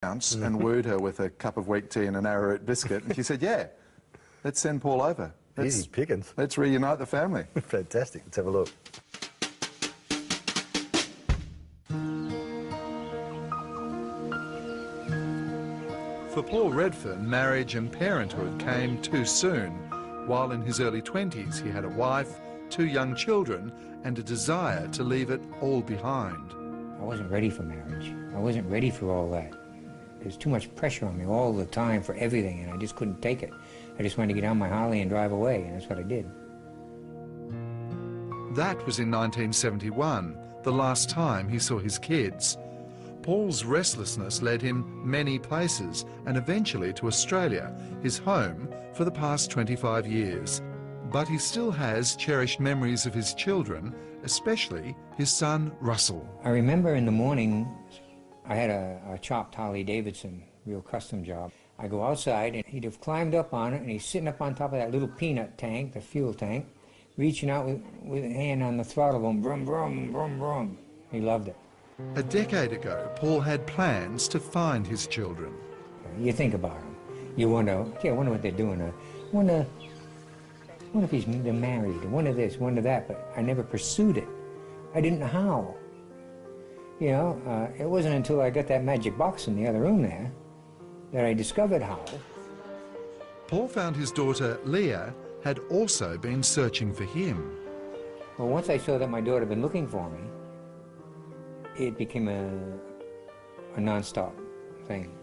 and wooed her with a cup of weak tea and an arrowroot biscuit, and she said, yeah, let's send Paul over. Easy pickings. Let's reunite the family. Fantastic. Let's have a look. For Paul Redfern, marriage and parenthood came too soon. While in his early 20s, he had a wife, 2 young children, and a desire to leave it all behind. I wasn't ready for marriage. I wasn't ready for all that. There's too much pressure on me all the time for everything, and I just couldn't take it. I just wanted to get on my Harley and drive away, and that's what I did. That was in 1971, the last time he saw his kids. Paul's restlessness led him many places, and eventually to Australia, his home for the past 25 years. But he still has cherished memories of his children, especially his son, Russell. I remember in the morning, I had a chopped Harley-Davidson, real custom job. I go outside, and he'd have climbed up on it, and he's sitting up on top of that little peanut tank, the fuel tank, reaching out with a hand on the throttle, going brum, brum, brum, brum. He loved it. A decade ago, Paul had plans to find his children. You think about them. You wonder, gee, I wonder what they're doing. I wonder if they're married. I wonder this, wonder that, but I never pursued it. I didn't know how. You know, it wasn't until I got that magic box in the other room there that I discovered how. Paul found his daughter, Leah, had also been searching for him. Well, once I saw that my daughter had been looking for me, it became a non-stop thing.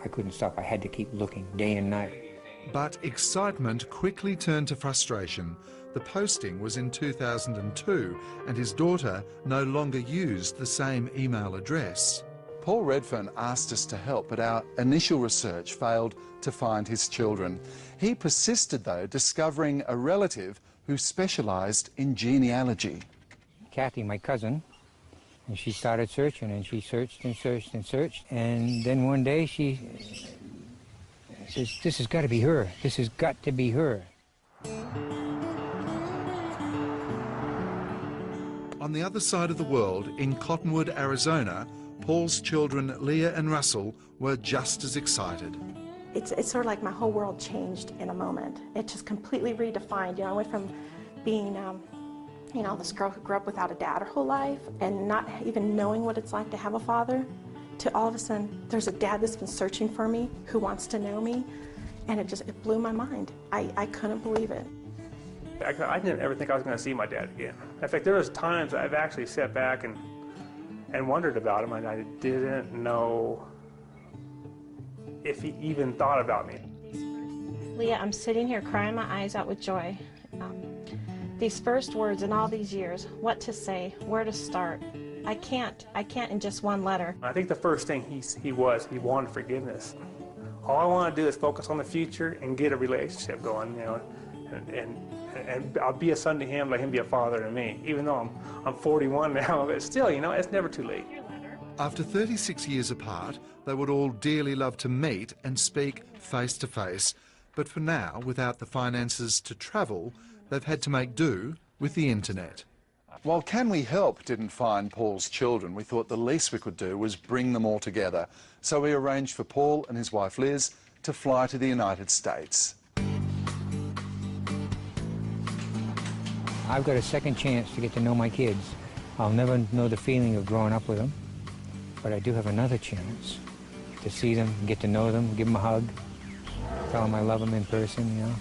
I couldn't stop. I had to keep looking day and night. But excitement quickly turned to frustration. The posting was in 2002, and his daughter no longer used the same email address. Paul Redfern asked us to help, but our initial research failed to find his children. He persisted, though, discovering a relative who specialised in genealogy. Kathy, my cousin, and she started searching, and she searched and searched and searched, and then one day she says, this has got to be her. This has got to be her. On the other side of the world, in Cottonwood, Arizona, Paul's children, Leah and Russell, were just as excited. It's sort of like my whole world changed in a moment. It just completely redefined. You know, I went from being, you know, this girl who grew up without a dad her whole life and not even knowing what it's like to have a father, to all of a sudden, there's a dad that's been searching for me, who wants to know me, and it blew my mind. I couldn't believe it. I didn't ever think I was going to see my dad again. In fact, there was times I've actually sat back and wondered about him, and I didn't know if he even thought about me. Leah, I'm sitting here crying my eyes out with joy. These first words in all these years, what to say, where to start, I can't in just one letter. I think the first thing he wanted forgiveness. All I want to do is focus on the future and get a relationship going, you know, and I'll be a son to him, let him be a father to me. Even though I'm 41 now, but still, you know, it's never too late. After 36 years apart, they would all dearly love to meet and speak face to face. But for now, without the finances to travel, they've had to make do with the internet. While Can We Help didn't find Paul's children, we thought the least we could do was bring them all together. So we arranged for Paul and his wife Liz to fly to the United States. I've got a second chance to get to know my kids. I'll never know the feeling of growing up with them, but I do have another chance to see them, get to know them, give them a hug, tell them I love them in person, you know.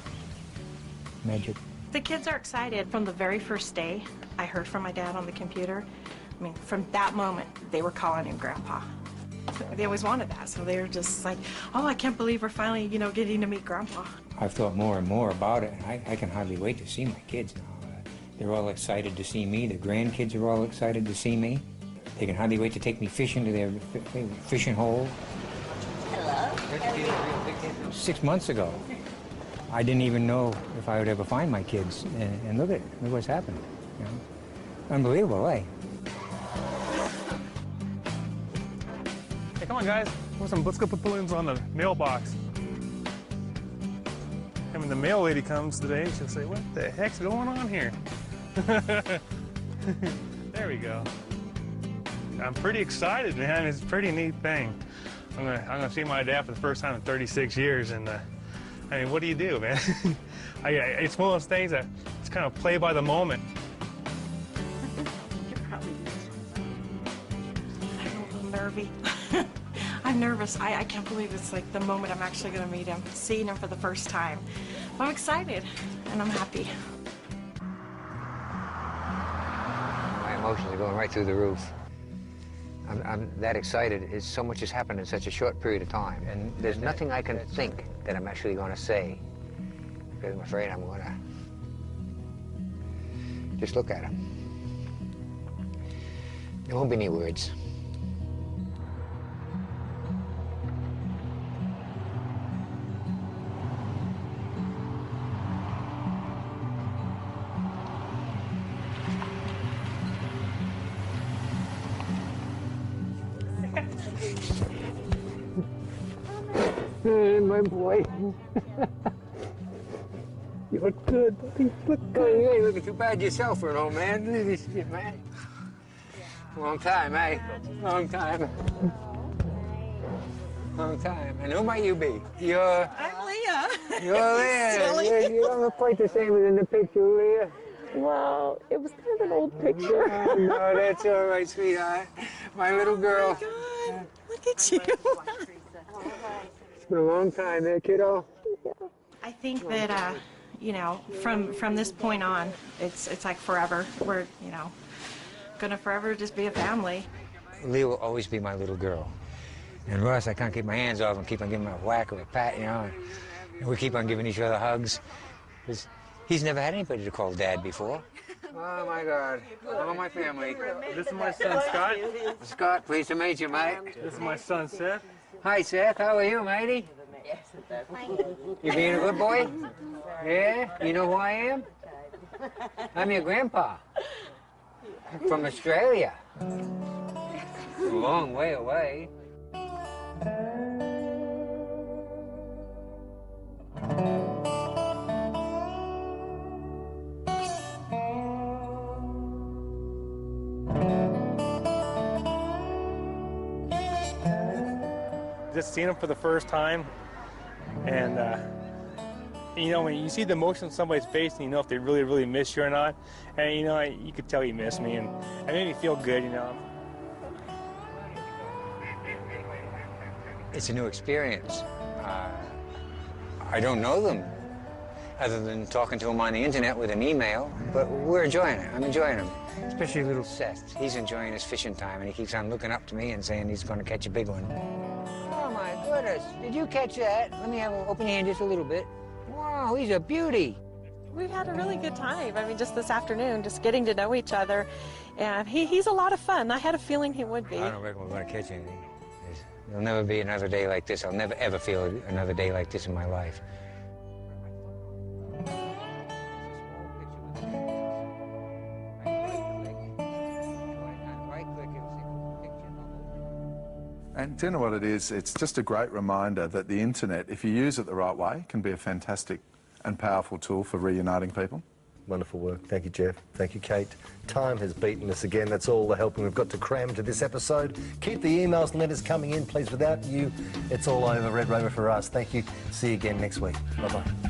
Magic. The kids are excited. From the very first day I heard from my dad on the computer, I mean, from that moment, they were calling him Grandpa. They always wanted that, so they were just like, oh, I can't believe we're finally, you know, getting to meet Grandpa. I've thought more and more about it, and I can hardly wait to see my kids now. They're all excited to see me. The grandkids are all excited to see me. They can hardly wait to take me fishing to their fishing hole. Hello. 6 months ago, I didn't even know if I would ever find my kids. And look what's happened. You know? Unbelievable, eh? Hey, come on, guys. Let's go put balloons on the mailbox. And when the mail lady comes today, she'll say, what the heck's going on here? There we go. I'm pretty excited, man. It's a pretty neat thing. I'm gonna see my dad for the first time in 36 years, and I mean, what do you do, man? It's one of those things that it's kind of play by the moment. I'm a little nervy. I'm nervous. I can't believe it's like the moment I'm actually going to meet him, seeing him for the first time. I'm excited, and I'm happy. My emotions are going right through the roof. I'm that excited. So much has happened in such a short period of time, and there's nothing I can think that I'm actually going to say, because I'm afraid I'm going to just look at him. There won't be any words. Hey, my boy. You look good, buddy. Look good. You ain't looking too bad yourself for an old man. Look at this shit, man. Long time, eh? Long time. Long time. And who might you be? I'm Leah. You're Leah. You don't look quite the same as in the picture, Leah. Well, it was kind of an old picture. Oh, no, that's all right, sweetheart. My little girl. Oh, God. Look at you. It's been a long time there, kiddo. I think that, you know, from this point on, it's like forever. We're, you know, gonna forever just be a family. Leah will always be my little girl. And Russ, I can't keep my hands off and keep on giving him a whack or a pat, you know. And we keep on giving each other hugs. He's never had anybody to call Dad before. Oh, my God. Hello, my family. This is my son, Scott. Scott, pleased to meet you, mate. This is my son, Seth. Hi, Seth. How are you, matey? You being a good boy? Yeah? You know who I am? I'm your grandpa. From Australia. A long way away. Just seeing him for the first time, and you know, when you see the emotion on somebody's face, and you know if they really, really miss you or not, and you know, you could tell he missed me, and it made me feel good, you know. It's a new experience. I don't know them, other than talking to them on the internet with an email, but we're enjoying it. I'm enjoying them, especially little Seth. He's enjoying his fishing time, and he keeps on looking up to me and saying he's going to catch a big one. Oh, my goodness. Did you catch that? Let me have open your hand just a little bit. Wow, he's a beauty. We've had a really good time. I mean, just this afternoon, just getting to know each other. And he's a lot of fun. I had a feeling he would be. I don't reckon we're going to catch anything. There'll never be another day like this. I'll never, ever feel another day like this in my life. And do you know what it is? It's just a great reminder that the internet, if you use it the right way, can be a fantastic and powerful tool for reuniting people. Wonderful work. Thank you, Jeff. Thank you, Kate. Time has beaten us again. That's all the helping we've got to cram into this episode. Keep the emails and letters coming in, please. Without you, it's all over. Red Rover for us. Thank you. See you again next week. Bye-bye.